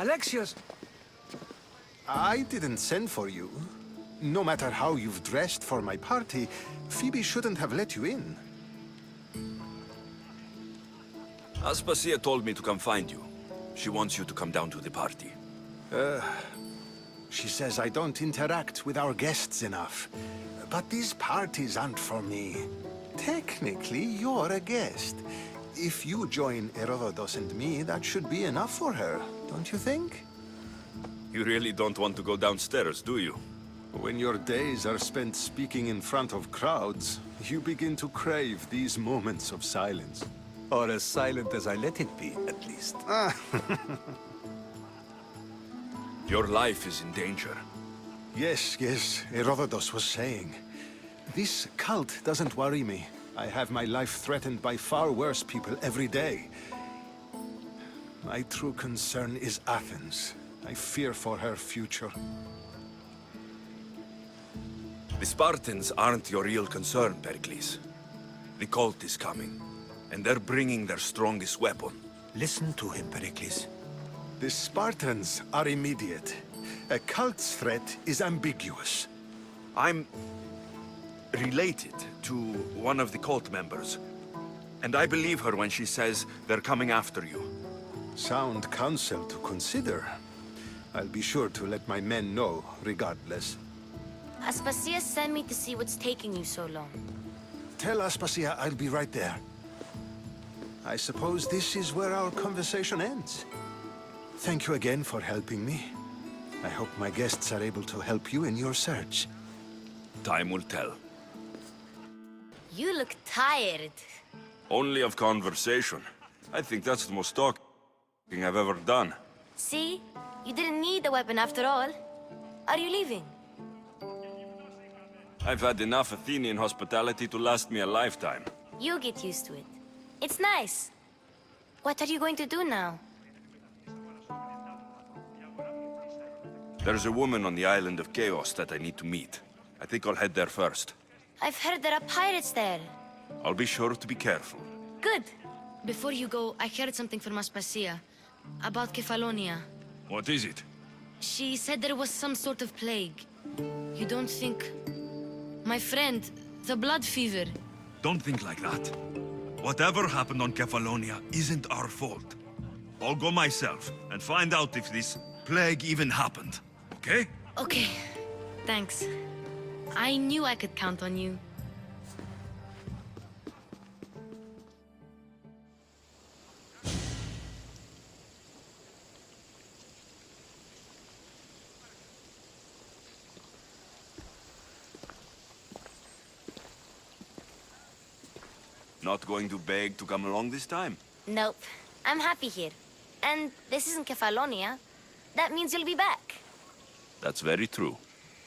Alexios! I didn't send for you. No matter how you've dressed for my party, Phoebe shouldn't have let you in. Aspasia told me to come find you. She wants you to come down to the party. She says I don't interact with our guests enough. But these parties aren't for me. Technically, you're a guest. If you join Herodotus and me, that should be enough for her, don't you think? You really don't want to go downstairs, do you? When your days are spent speaking in front of crowds, you begin to crave these moments of silence. Or as silent as I let it be, at least. Your life is in danger. Yes, Herodotus was saying. This cult doesn't worry me. I have my life threatened by far worse people every day. My true concern is Athens. I fear for her future. The Spartans aren't your real concern, Pericles. The cult is coming, and they're bringing their strongest weapon. Listen to him, Pericles. The Spartans are immediate. A cult's threat is ambiguous. I'm related to one of the cult members, and I believe her when she says they're coming after you. Sound counsel to consider. I'll be sure to let my men know, regardless. Aspasia sent me to see what's taking you so long. Tell Aspasia I'll be right there. I suppose this is where our conversation ends. Thank you again for helping me. I hope my guests are able to help you in your search. Time will tell. You look tired. Only of conversation. I think that's the most talking I've ever done. See? You didn't need the weapon after all. Are you leaving? I've had enough Athenian hospitality to last me a lifetime. You get used to it. It's nice. What are you going to do now? There's a woman on the island of Chaos that I need to meet. I think I'll head there first. I've heard there are pirates there. I'll be sure to be careful. Good. Before you go, I heard something from Aspasia about Kefalonia. What is it? She said there was some sort of plague. You don't think... My friend, the blood fever. Don't think like that. Whatever happened on Kefalonia isn't our fault. I'll go myself and find out if this plague even happened, okay? Okay, thanks. I knew I could count on you. Not going to beg to come along this time? Nope. I'm happy here. And this isn't Kefalonia. That means you'll be back. That's very true.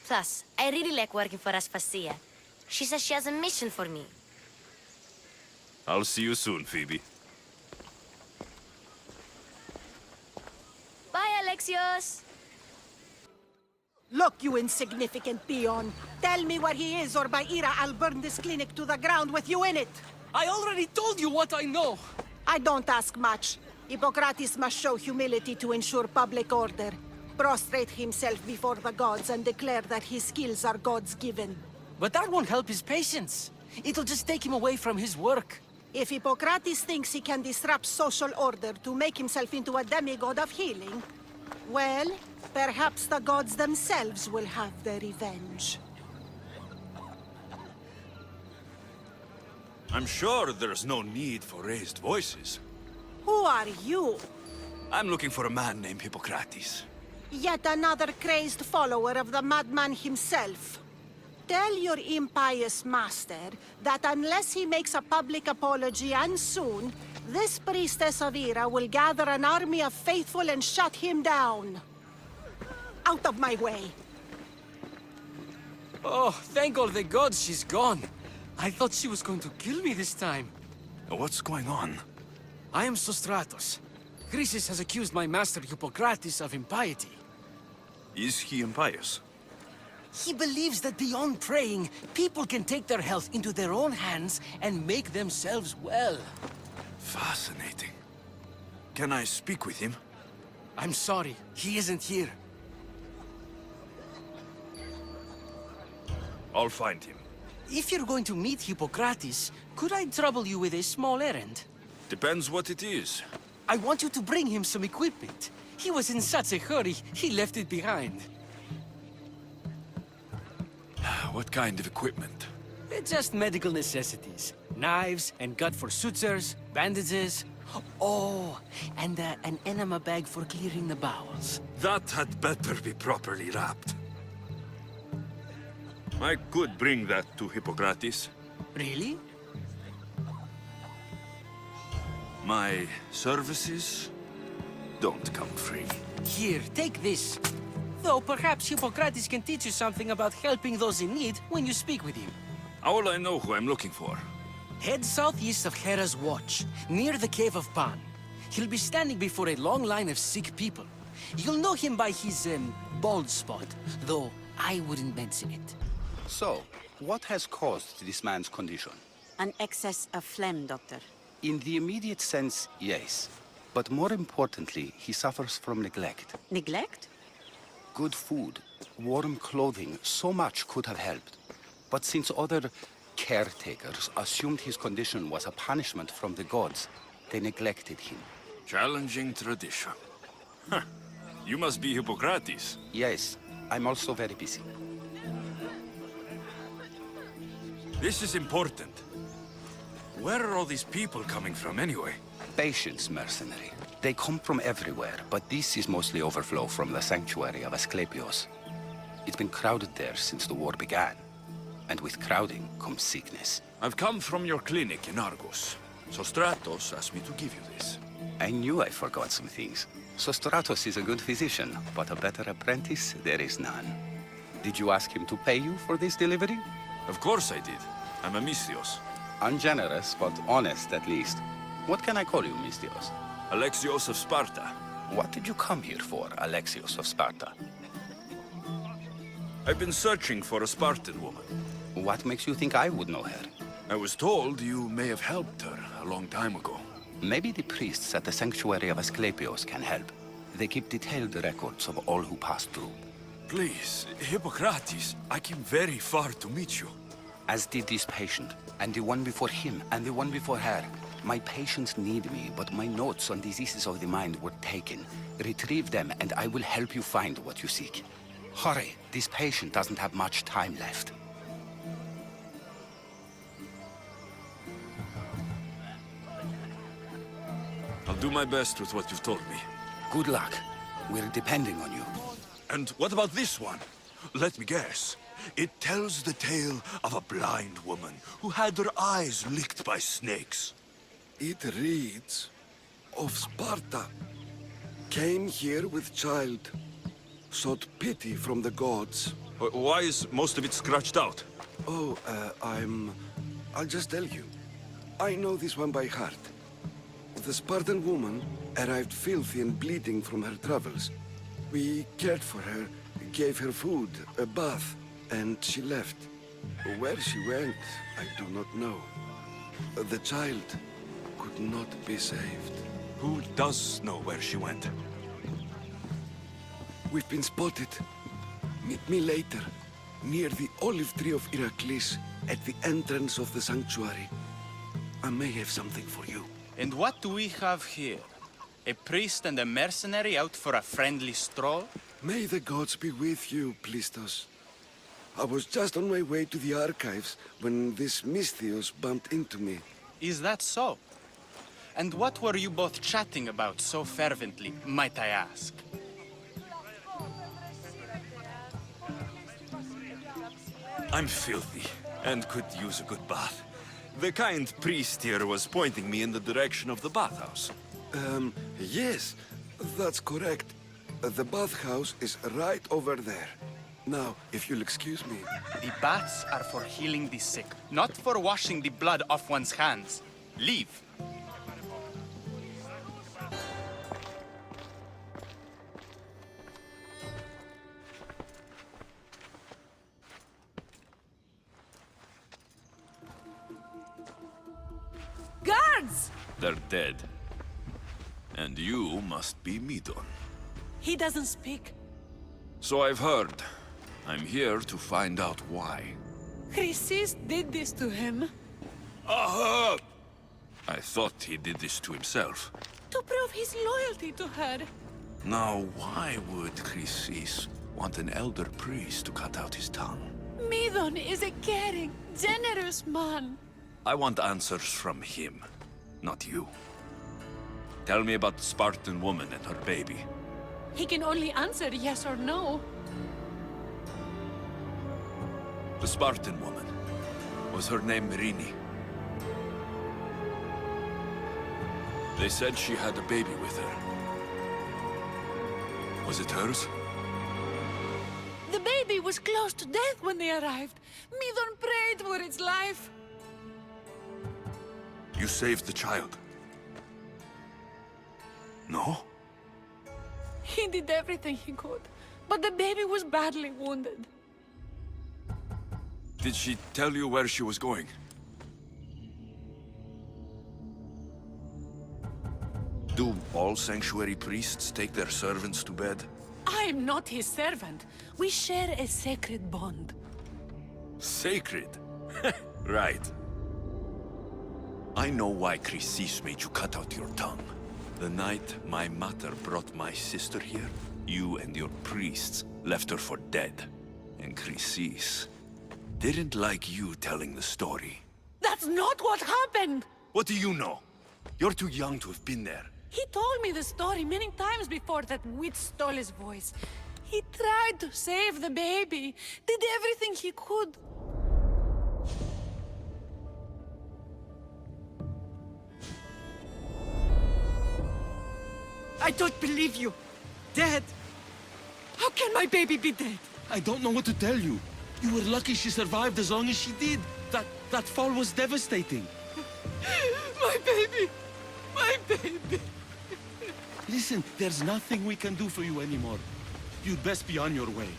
Plus, I really like working for Aspasia. She says she has a mission for me. I'll see you soon, Phoebe. Bye, Alexios! Look, you insignificant peon. Tell me where he is, or by Ira, I'll burn this clinic to the ground with you in it. I already told you what I know! I don't ask much. Hippocrates must show humility to ensure public order. Prostrate himself before the gods and declare that his skills are gods-given. But that won't help his patients. It'll just take him away from his work. If Hippocrates thinks he can disrupt social order to make himself into a demigod of healing, well, perhaps the gods themselves will have their revenge. I'm sure there's no need for raised voices. Who are you? I'm looking for a man named Hippocrates. Yet another crazed follower of the madman himself. Tell your impious master that unless he makes a public apology, and soon, this priestess of Ira will gather an army of faithful and shut him down. Out of my way! Oh, thank all the gods she's gone. I thought she was going to kill me this time. What's going on? I am Sostratos. Chrysis has accused my master Hippocrates of impiety. Is he impious? He believes that beyond praying, people can take their health into their own hands and make themselves well. Fascinating. Can I speak with him? I'm sorry, he isn't here. I'll find him. If you're going to meet Hippocrates, could I trouble you with a small errand? Depends what it is. I want you to bring him some equipment. He was in such a hurry, he left it behind. What kind of equipment? Just medical necessities. Knives and gut for sutures, bandages. Oh, and an enema bag for clearing the bowels. That had better be properly wrapped. I could bring that to Hippocrates. Really? My services don't come free. Here, take this. Though perhaps Hippocrates can teach you something about helping those in need when you speak with him. How will I know who I'm looking for? Head southeast of Hera's Watch, near the Cave of Pan. He'll be standing before a long line of sick people. You'll know him by his, bald spot, though I wouldn't mention it. So, what has caused this man's condition? An excess of phlegm, Doctor. In the immediate sense, yes. But more importantly, he suffers from neglect. Neglect? Good food, warm clothing, so much could have helped. But since other caretakers assumed his condition was a punishment from the gods, they neglected him. Challenging tradition. Huh. You must be Hippocrates. Yes, I'm also very busy. This is important. Where are all these people coming from anyway? Patience, mercenary. They come from everywhere, but this is mostly overflow from the sanctuary of Asclepios. It's been crowded there since the war began. And with crowding comes sickness. I've come from your clinic in Argos. So Stratos asked me to give you this. I knew I forgot some things. Sostratos is a good physician, but a better apprentice there is none. Did you ask him to pay you for this delivery? Of course I did. I'm a Misthios. Ungenerous, but honest at least. What can I call you, Misthios? Alexios of Sparta. What did you come here for, Alexios of Sparta? I've been searching for a Spartan woman. What makes you think I would know her? I was told you may have helped her a long time ago. Maybe the priests at the sanctuary of Asclepios can help. They keep detailed records of all who passed through. Please, Hippocrates, I came very far to meet you. As did this patient, and the one before him, and the one before her. My patients need me, but my notes on diseases of the mind were taken. Retrieve them, and I will help you find what you seek. Hurry, this patient doesn't have much time left. I'll do my best with what you've told me. Good luck. We're depending on you. And what about this one? Let me guess. It tells the tale of a blind woman who had her eyes licked by snakes. It reads, of Sparta, came here with child, sought pity from the gods. Why is most of it scratched out? Oh, I'll just tell you. I know this one by heart. The Spartan woman arrived filthy and bleeding from her travels. We cared for her, gave her food, a bath, and she left. Where she went, I do not know. The child could not be saved. Who does know where she went? We've been spotted. Meet me later, near the olive tree of Heracles, at the entrance of the sanctuary. I may have something for you. And what do we have here? A priest and a mercenary out for a friendly stroll? May the gods be with you, Plistos. I was just on my way to the archives when this Misthios bumped into me. Is that so? And what were you both chatting about so fervently, might I ask? I'm filthy and could use a good bath. The kind priest here was pointing me in the direction of the bathhouse. Yes, that's correct. The bathhouse is right over there. Now, if you'll excuse me. The baths are for healing the sick, not for washing the blood off one's hands. Leave. Guards! They're dead. And you must be Midon. He doesn't speak. So I've heard. I'm here to find out why. Chrysis did this to him. Aha! I thought he did this to himself. To prove his loyalty to her. Now, why would Chrysis want an elder priest to cut out his tongue? Midon is a caring, generous man. I want answers from him, not you. Tell me about the Spartan woman and her baby. He can only answer yes or no. The Spartan woman. Was her name Mirini? They said she had a baby with her. Was it hers? The baby was close to death when they arrived. Midon prayed for its life. You saved the child? No? He did everything he could, but the baby was badly wounded. Did she tell you where she was going? Do all sanctuary priests take their servants to bed? I am not his servant. We share a sacred bond. Sacred? Right. I know why Chrysis made you cut out your tongue. The night my mother brought my sister here, you and your priests left her for dead. And Chrysis didn't like you telling the story. That's not what happened! What do you know? You're too young to have been there. He told me the story many times before that witch stole his voice. He tried to save the baby, did everything he could. I don't believe you. Dead? How can my baby be dead? I don't know what to tell you. You were lucky she survived as long as she did. That fall was devastating. My baby! My baby! Listen, there's nothing we can do for you anymore. You'd best be on your way.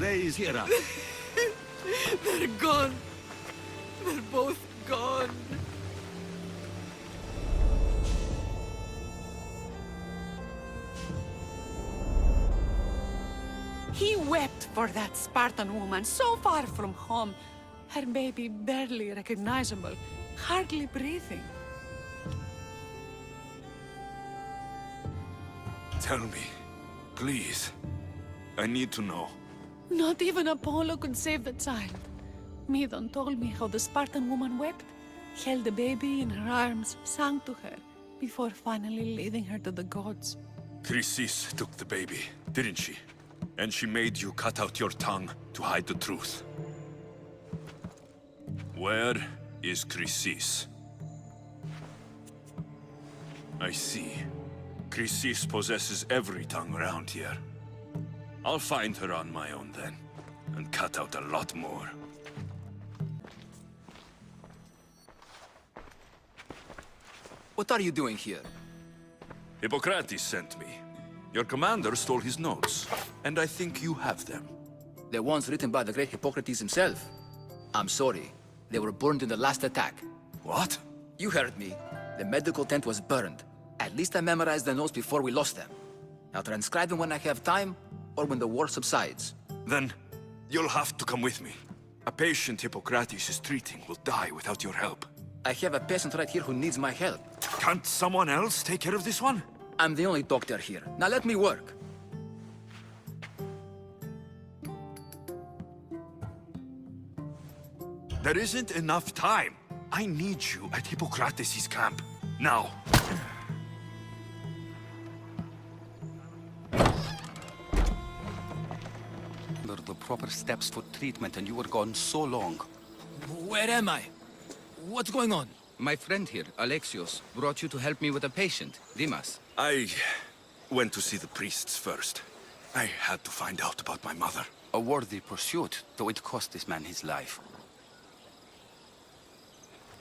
Ray is here. They're gone. They're both gone. He wept for that Spartan woman so far from home. Her baby barely recognizable, hardly breathing. Tell me, please. I need to know. Not even Apollo could save the child. Midon told me how the Spartan woman wept, held the baby in her arms, sang to her, before finally leading her to the gods. Chrysis took the baby, didn't she? And she made you cut out your tongue to hide the truth. Where is Chrysis? I see. Chrysis possesses every tongue around here. I'll find her on my own then, and cut out a lot more. What are you doing here? Hippocrates sent me. Your commander stole his notes, and I think you have them. The ones written by the great Hippocrates himself. I'm sorry. They were burned in the last attack. What? You heard me. The medical tent was burned. At least I memorized the notes before we lost them. I'll transcribe them when I have time, or when the war subsides. Then, you'll have to come with me. A patient Hippocrates is treating will die without your help. I have a patient right here who needs my help. Can't someone else take care of this one? I'm the only doctor here. Now let me work. There isn't enough time. I need you at Hippocrates' camp. Now. Under the proper steps for treatment, and you were gone so long. Where am I? What's going on? My friend here, Alexios, brought you to help me with a patient, Dimas. I went to see the priests first. I had to find out about my mother. A worthy pursuit, though it cost this man his life.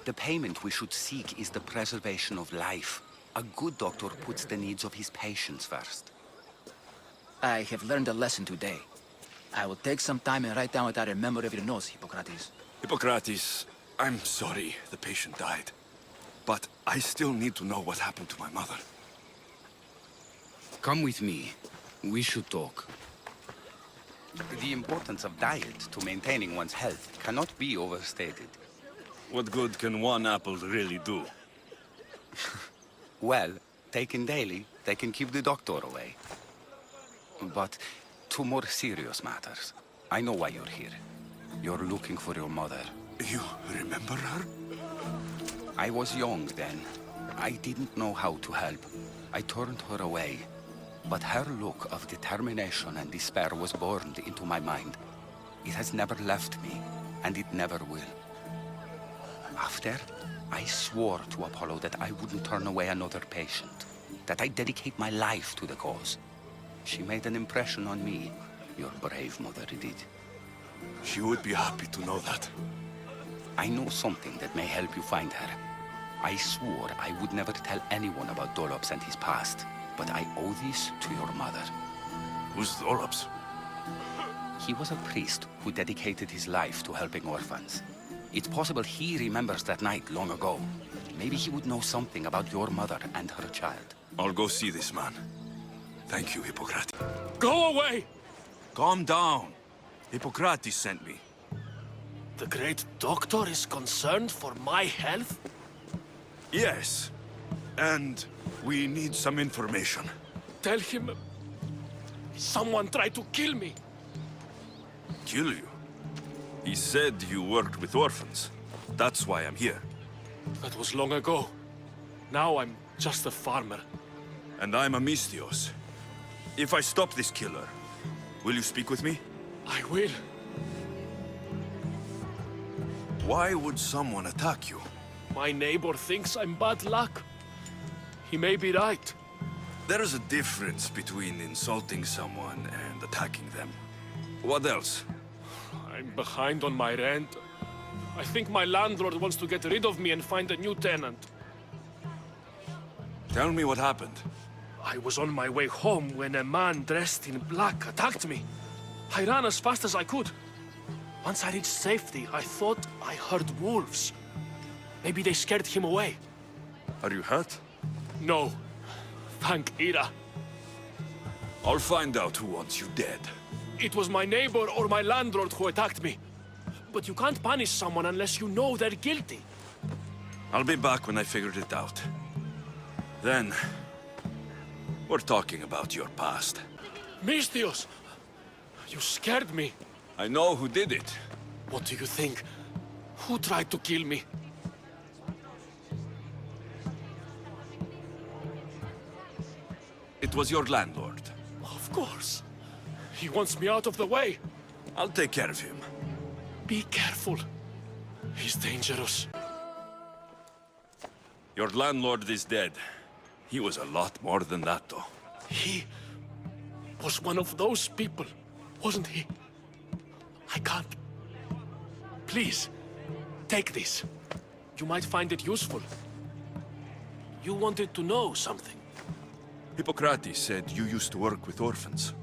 The payment we should seek is the preservation of life. A good doctor puts the needs of his patients first. I have learned a lesson today. I will take some time and write down what I remember of your notes, Hippocrates. Hippocrates, I'm sorry the patient died. But I still need to know what happened to my mother. Come with me. We should talk. The importance of diet to maintaining one's health cannot be overstated. What good can one apple really do? Well, taken daily, they can keep the doctor away. But to more serious matters. I know why you're here. You're looking for your mother. You remember her? I was young then. I didn't know how to help. I turned her away. But her look of determination and despair was burned into my mind. It has never left me, and it never will. After, I swore to Apollo that I wouldn't turn away another patient, that I'd dedicate my life to the cause. She made an impression on me. Your brave mother did. She would be happy to know that. I know something that may help you find her. I swore I would never tell anyone about Dolops and his past, but I owe this to your mother. Who's Dolops? He was a priest who dedicated his life to helping orphans. It's possible he remembers that night long ago. Maybe he would know something about your mother and her child. I'll go see this man. Thank you, Hippocrates. Go away! Calm down. Hippocrates sent me. The great doctor is concerned for my health? Yes. And we need some information. Tell him... someone tried to kill me. Kill you? He said you worked with orphans. That's why I'm here. That was long ago. Now I'm just a farmer. And I'm Amistios. If I stop this killer, will you speak with me? I will. Why would someone attack you? My neighbor thinks I'm bad luck. He may be right. There's a difference between insulting someone and attacking them. What else? I'm behind on my rent. I think my landlord wants to get rid of me and find a new tenant. Tell me what happened. I was on my way home when a man dressed in black attacked me. I ran as fast as I could. Once I reached safety, I thought I heard wolves. Maybe they scared him away. Are you hurt? No. Thank Ira. I'll find out who wants you dead. It was my neighbor or my landlord who attacked me. But you can't punish someone unless you know they're guilty. I'll be back when I figured it out. Then, we're talking about your past. Mistios! You scared me. I know who did it. What do you think? Who tried to kill me? It was your landlord. Of course. He wants me out of the way. I'll take care of him. Be careful. He's dangerous. Your landlord is dead. He was a lot more than that, though. He was one of those people, wasn't he? I can't. Please, take this. You might find it useful. You wanted to know something. Hippocrates said you used to work with orphans.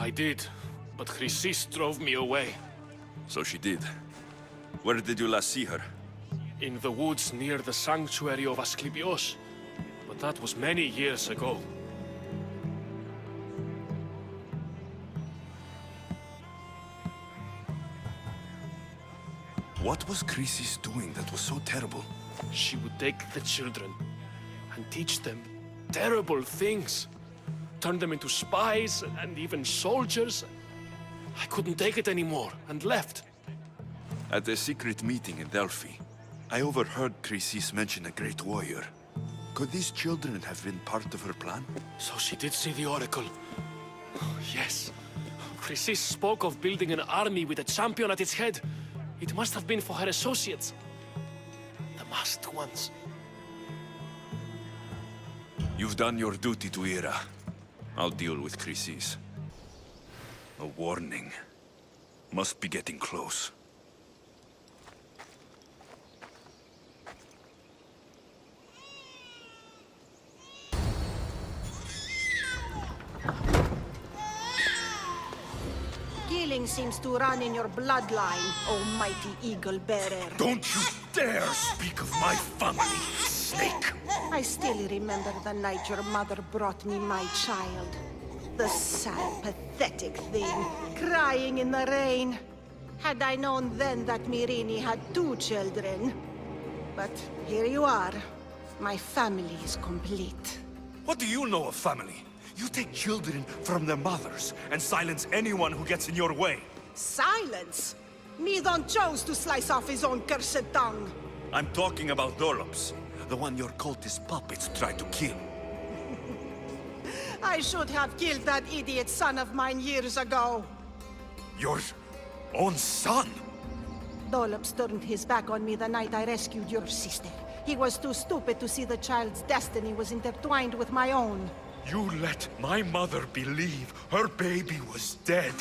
I did, but Chrysis drove me away. So she did. Where did you last see her? In the woods near the sanctuary of Asklepios. But that was many years ago. What was Chrysis doing that was so terrible? She would take the children and teach them terrible things. Turn them into spies and even soldiers. I couldn't take it anymore and left. At a secret meeting in Delphi, I overheard Chrysis mention a great warrior. Could these children have been part of her plan? So she did see the Oracle. Yes. Chrysis spoke of building an army with a champion at its head. It must have been for her associates. The masked ones. You've done your duty to Ira. I'll deal with Chrysis. A warning. Must be getting close. Killing seems to run in your bloodline, oh mighty eagle bearer. Don't you dare speak of my family, snake! I still remember the night your mother brought me my child. The sad, pathetic thing, crying in the rain. Had I known then that Myrrine had 2 children. But here you are. My family is complete. What do you know of family? You take children from their mothers and silence anyone who gets in your way. Silence? Midon chose to slice off his own cursed tongue. I'm talking about Dolops, the one your cultist puppets tried to kill. I should have killed that idiot son of mine years ago. Your own son? Dolops turned his back on me the night I rescued your sister. He was too stupid to see the child's destiny was intertwined with my own. You let my mother believe her baby was dead.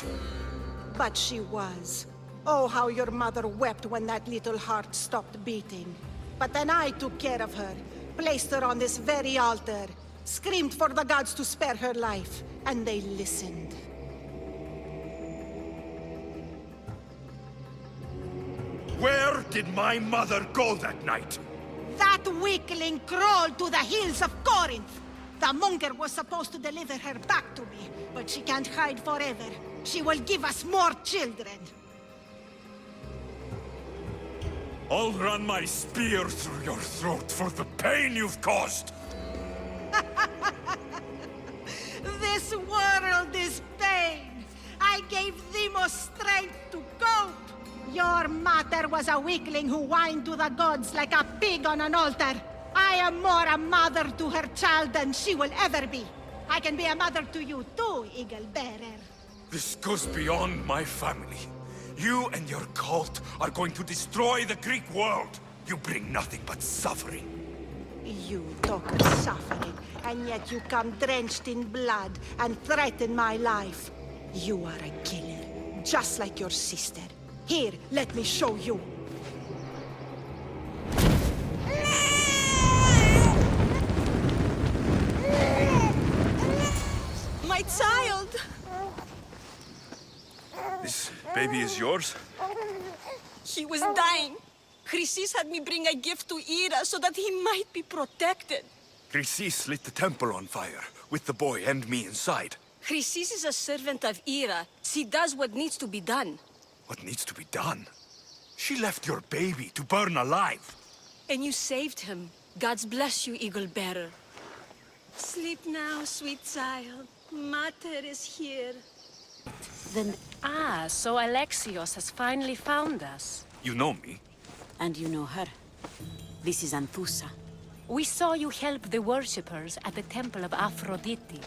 But she was. Oh, how your mother wept when that little heart stopped beating. But then I took care of her, placed her on this very altar, screamed for the gods to spare her life, and they listened. Where did my mother go that night? That weakling crawled to the hills of Corinth. The monger was supposed to deliver her back to me, but she can't hide forever. She will give us more children. I'll run my spear through your throat for the pain you've caused. This world is pain. I gave Demos strength to cope. Your mother was a weakling who whined to the gods like a pig on an altar. I am more a mother to her child than she will ever be. I can be a mother to you too, Eagle Bearer. This goes beyond my family. You and your cult are going to destroy the Greek world. You bring nothing but suffering. You talk of suffering, and yet you come drenched in blood and threaten my life. You are a killer, just like your sister. Here, let me show you. My child! This baby is yours? He was dying. Chrysis had me bring a gift to Ira so that he might be protected. Chrysis lit the temple on fire, with the boy and me inside. Chrysis is a servant of Ira. She does what needs to be done. What needs to be done? She left your baby to burn alive. And you saved him. God's bless you, Eagle Bearer. Sleep now, sweet child. Mater is here. Then, so Alexios has finally found us. You know me. And you know her. This is Anthusa. We saw you help the worshippers at the Temple of Aphrodite.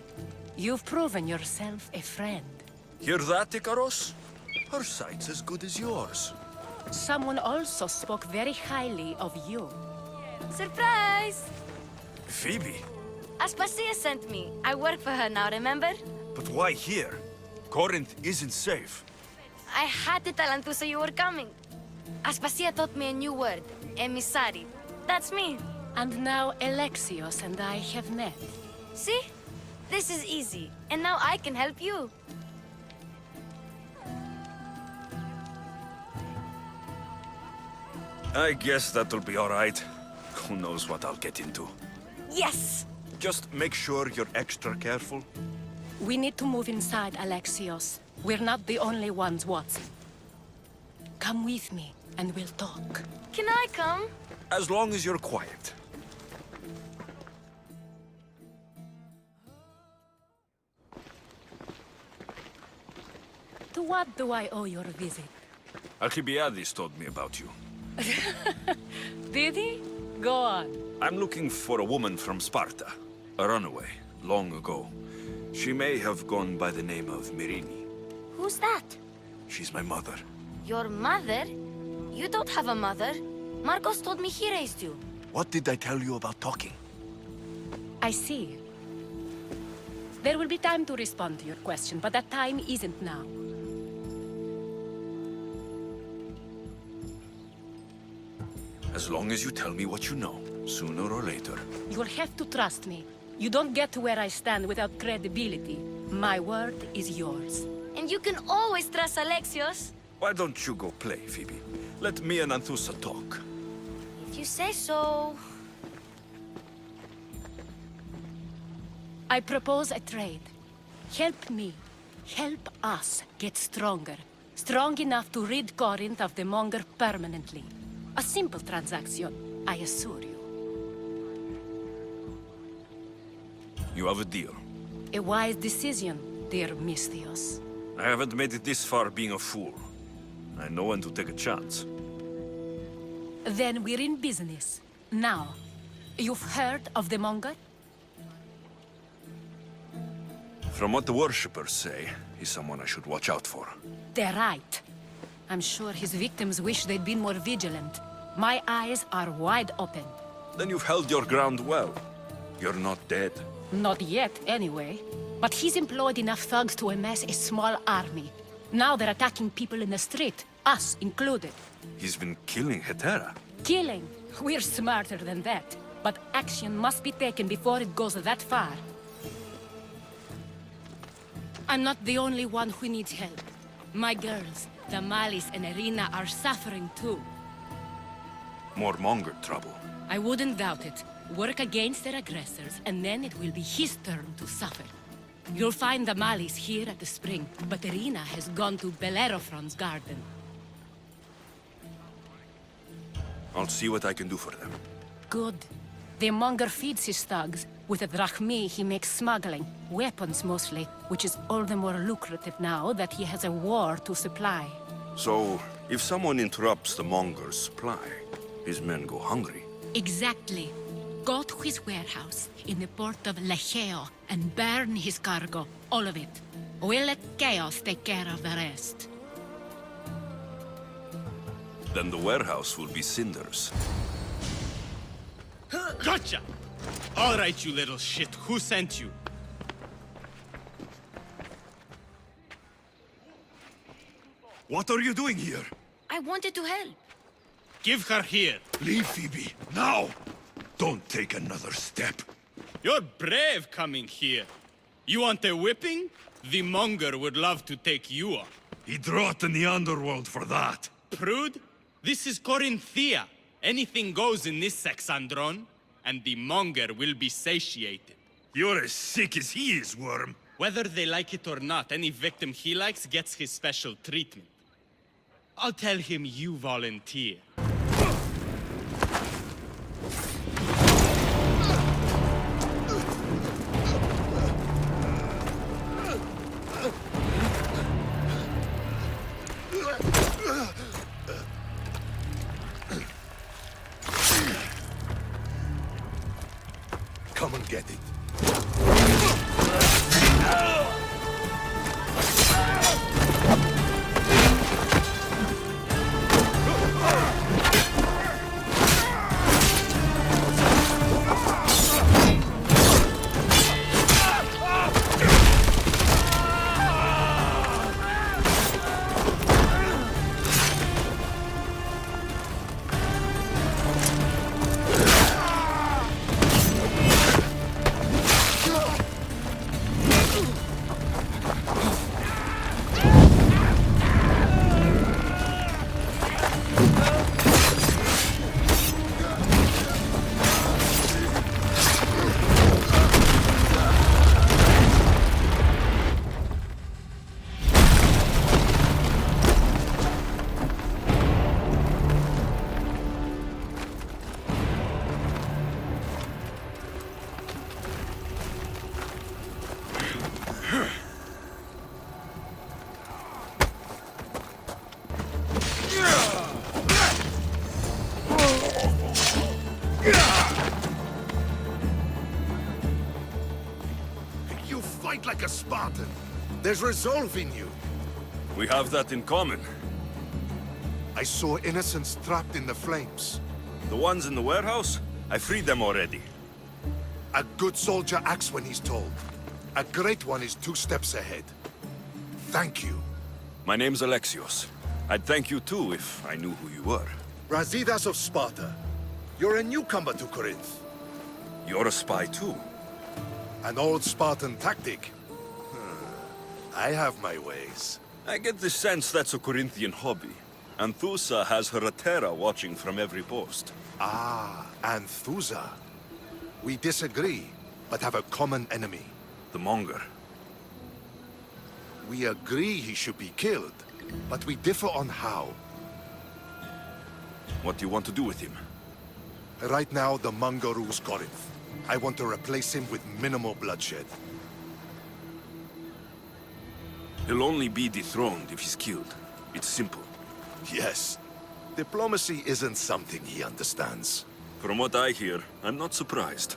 You've proven yourself a friend. Hear that, Ikaros? Her sight's as good as yours. Someone also spoke very highly of you. Surprise! Phoebe? Aspasia sent me. I work for her now, remember? But why here? Corinth isn't safe. I had to tell Anthusa you were coming. Aspasia taught me a new word, emissary. That's me. And now Alexios and I have met. See? This is easy. And now I can help you. I guess that'll be all right. Who knows what I'll get into. Yes! Just make sure you're extra careful. We need to move inside, Alexios. We're not the only ones watching. Come with me, and we'll talk. Can I come? As long as you're quiet. To what do I owe your visit? Alcibiades told me about you. Did he? Go on. I'm looking for a woman from Sparta. A runaway, long ago. She may have gone by the name of Myrrine. Who's that? She's my mother. Your mother? You don't have a mother. Marcos told me he raised you. What did I tell you about talking? I see. There will be time to respond to your question, but that time isn't now. As long as you tell me what you know, sooner or later. You'll have to trust me. You don't get to where I stand without credibility. My word is yours. And you can always trust Alexios. Why don't you go play, Phoebe? Let me and Anthusa talk. If you say so. I propose a trade. Help me. Help us get stronger. Strong enough to rid Corinth of the Monger permanently. A simple transaction, I assure you. You have a deal. A wise decision, dear Misthios. I haven't made it this far being a fool. I know when to take a chance. Then we're in business. Now, you've heard of the Monger? From what the worshippers say, he's someone I should watch out for. They're right. I'm sure his victims wish they'd been more vigilant. My eyes are wide open. Then you've held your ground well. You're not dead. Not yet, anyway. But he's employed enough thugs to amass a small army. Now they're attacking people in the street, us included. He's been killing Hetera. Killing? We're smarter than that. But action must be taken before it goes that far. I'm not the only one who needs help. My girls, Damalis and Irina, are suffering too. More Monger trouble. I wouldn't doubt it. Work against their aggressors, and then it will be his turn to suffer. You'll find Damalis here at the spring, but Irina has gone to Bellerophon's garden. I'll see what I can do for them. Good. The Monger feeds his thugs. With the drachmi, he makes smuggling. Weapons, mostly, which is all the more lucrative now that he has a war to supply. So, if someone interrupts the Monger's supply, his men go hungry. Exactly. Go to his warehouse in the port of Lecheo and burn his cargo, all of it. We'll let chaos take care of the rest. Then the warehouse will be cinders. Gotcha! All right, you little shit. Who sent you? What are you doing here? I wanted to help. Give her here. Leave Phoebe, now! Don't take another step. You're brave coming here. You want a whipping? The Monger would love to take you on. He'd rot in the underworld for that. Prude, this is Corinthia. Anything goes in this Sexandron, and the Monger will be satiated. You're as sick as he is, Worm. Whether they like it or not, any victim he likes gets his special treatment. I'll tell him you volunteer. Come and get it. You fight like a Spartan. There's resolve in you. We have that in common. I saw innocents trapped in the flames. The ones in the warehouse? I freed them already. A good soldier acts when he's told. A great one is 2 steps ahead. Thank you. My name's Alexios. I'd thank you too if I knew who you were. Razidas of Sparta. You're a newcomer to Corinth. You're a spy too. An old Spartan tactic. I have my ways. I get the sense that's a Corinthian hobby. Anthusa has her Atera watching from every post. Ah, Anthusa. We disagree, but have a common enemy. The Monger. We agree he should be killed, but we differ on how. What do you want to do with him? Right now, the Manga rules Corinth. I want to replace him with minimal bloodshed. He'll only be dethroned if he's killed. It's simple. Yes. Diplomacy isn't something he understands. From what I hear, I'm not surprised.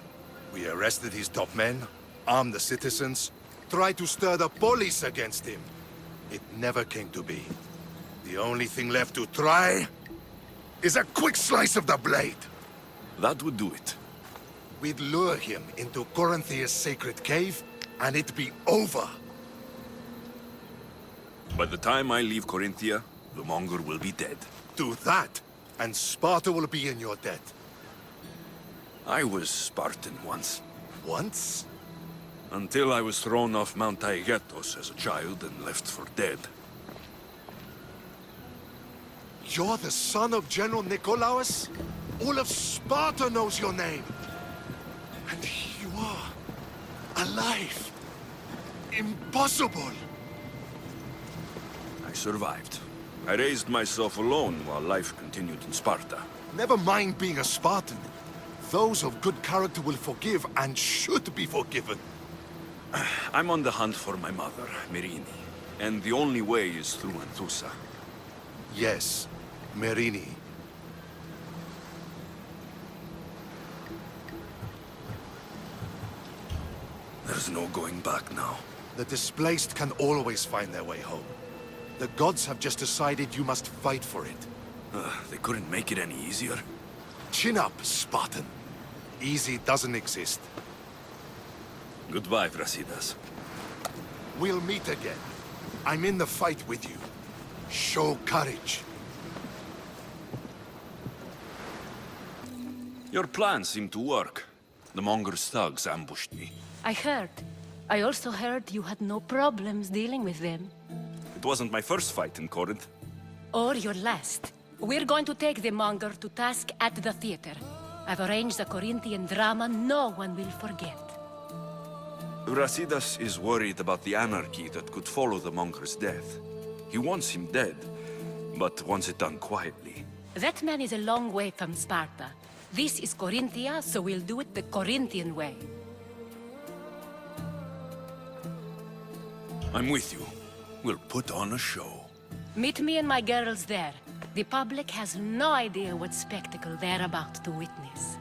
We arrested his top men, armed the citizens, tried to stir the police against him. It never came to be. The only thing left to try is a quick slice of the blade. That would do it. We'd lure him into Corinthia's sacred cave, and it'd be over. By the time I leave Corinthia, the Monger will be dead. Do that, and Sparta will be in your debt. I was Spartan once. Once? Until I was thrown off Mount Taygetos as a child and left for dead. You're the son of General Nikolaos? All of Sparta knows your name. And here you are, alive. Impossible. I survived. I raised myself alone while life continued in Sparta. Never mind being a Spartan. Those of good character will forgive and should be forgiven. I'm on the hunt for my mother, Myrine. And the only way is through Anthusa. Yes, Myrine. There's no going back now. The displaced can always find their way home. The gods have just decided you must fight for it. They couldn't make it any easier. Chin up, Spartan. Easy doesn't exist. Goodbye, Brasidas. We'll meet again. I'm in the fight with you. Show courage. Your plan seemed to work. The Monger's thugs ambushed me. I heard. I also heard you had no problems dealing with them. It wasn't my first fight in Corinth. Or your last. We're going to take the Monger to task at the theater. I've arranged a Corinthian drama no one will forget. Brasidas is worried about the anarchy that could follow the Monger's death. He wants him dead, but wants it done quietly. That man is a long way from Sparta. This is Corinthia, so we'll do it the Corinthian way. I'm with you. We'll put on a show. Meet me and my girls there. The public has no idea what spectacle they're about to witness.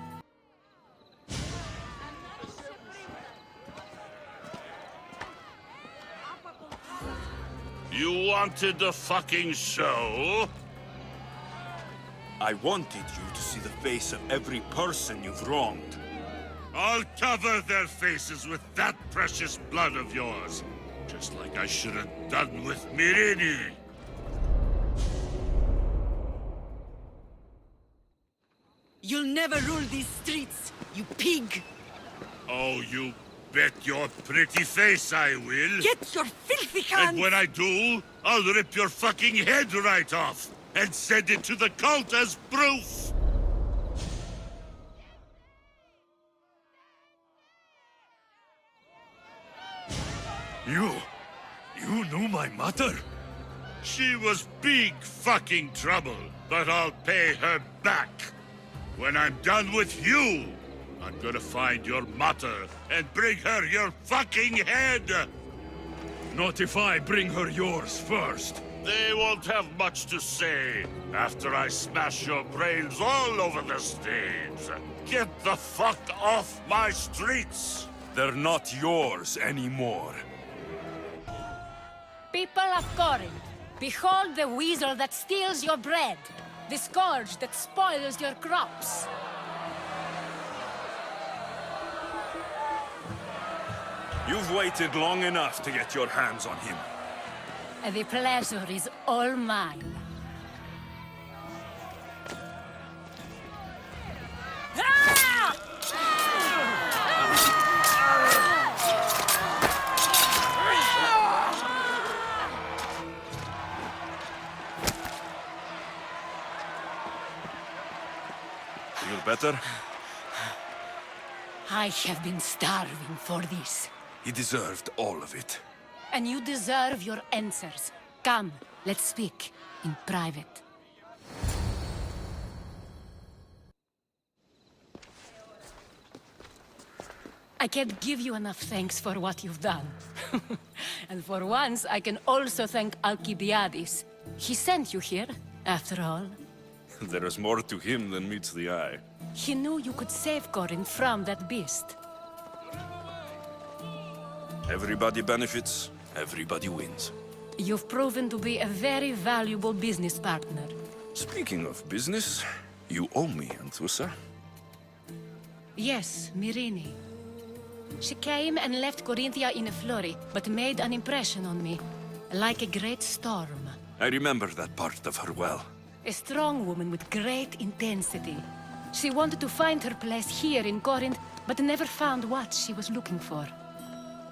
You wanted the fucking show? I wanted you to see the face of every person you've wronged. I'll cover their faces with that precious blood of yours. Just like I should have done with Myrine. You'll never rule these streets, you pig! Oh, you bet your pretty face I will. Get your filthy hands! And when I do, I'll rip your fucking head right off and send it to the cult as proof! You knew my mother? She was big fucking trouble, but I'll pay her back. When I'm done with you, I'm gonna find your mother and bring her your fucking head! Not if I bring her yours first. They won't have much to say after I smash your brains all over the stage. Get the fuck off my streets! They're not yours anymore. People of Corinth, behold the weasel that steals your bread, the scourge that spoils your crops. You've waited long enough to get your hands on him. The pleasure is all mine. Feel better? I have been starving for this. He deserved all of it. And you deserve your answers. Come, let's speak in private. I can't give you enough thanks for what you've done. And for once, I can also thank Alcibiades. He sent you here, after all. There is more to him than meets the eye. He knew you could save Corinth from that beast. Everybody benefits, everybody wins. You've proven to be a very valuable business partner. Speaking of business, you owe me, Anthusa. Yes, Myrine. She came and left Corinthia in a flurry, but made an impression on me, like a great storm. I remember that part of her well. A strong woman with great intensity. She wanted to find her place here in Corinth, but never found what she was looking for.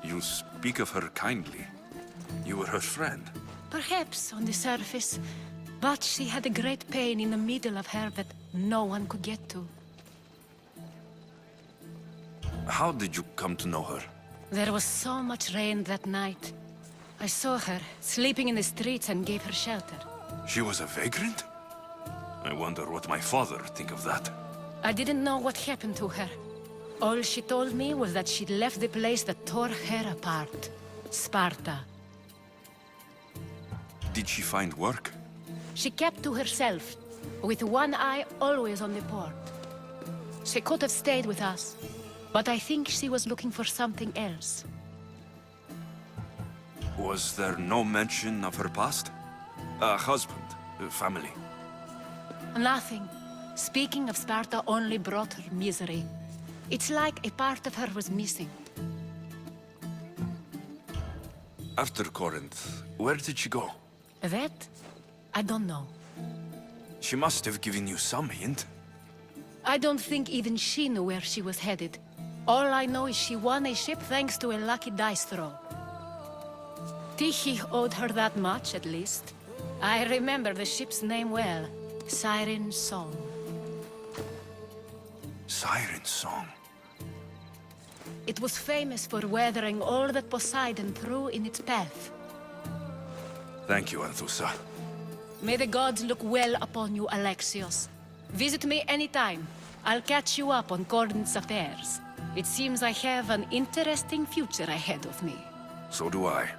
You speak of her kindly. You were her friend. Perhaps on the surface, but she had a great pain in the middle of her that no one could get to. How did you come to know her? There was so much rain that night. I saw her, sleeping in the streets, and gave her shelter. She was a vagrant? I wonder what my father think of that. I didn't know what happened to her. All she told me was that she'd left the place that tore her apart. Sparta. Did she find work? She kept to herself, with one eye always on the port. She could have stayed with us, but I think she was looking for something else. Was there no mention of her past? A husband, a family? Nothing. Speaking of Sparta only brought her misery. It's like a part of her was missing. After Corinth, where did she go? That? I don't know. She must have given you some hint. I don't think even she knew where she was headed. All I know is she won a ship thanks to a lucky dice throw. Tyche owed her that much, at least. I remember the ship's name well. Siren Song. Siren Song. It was famous for weathering all that Poseidon threw in its path. Thank you, Anthusa. May the gods look well upon you, Alexios. Visit me anytime. I'll catch you up on Corinth's affairs. It seems I have an interesting future ahead of me. So do I.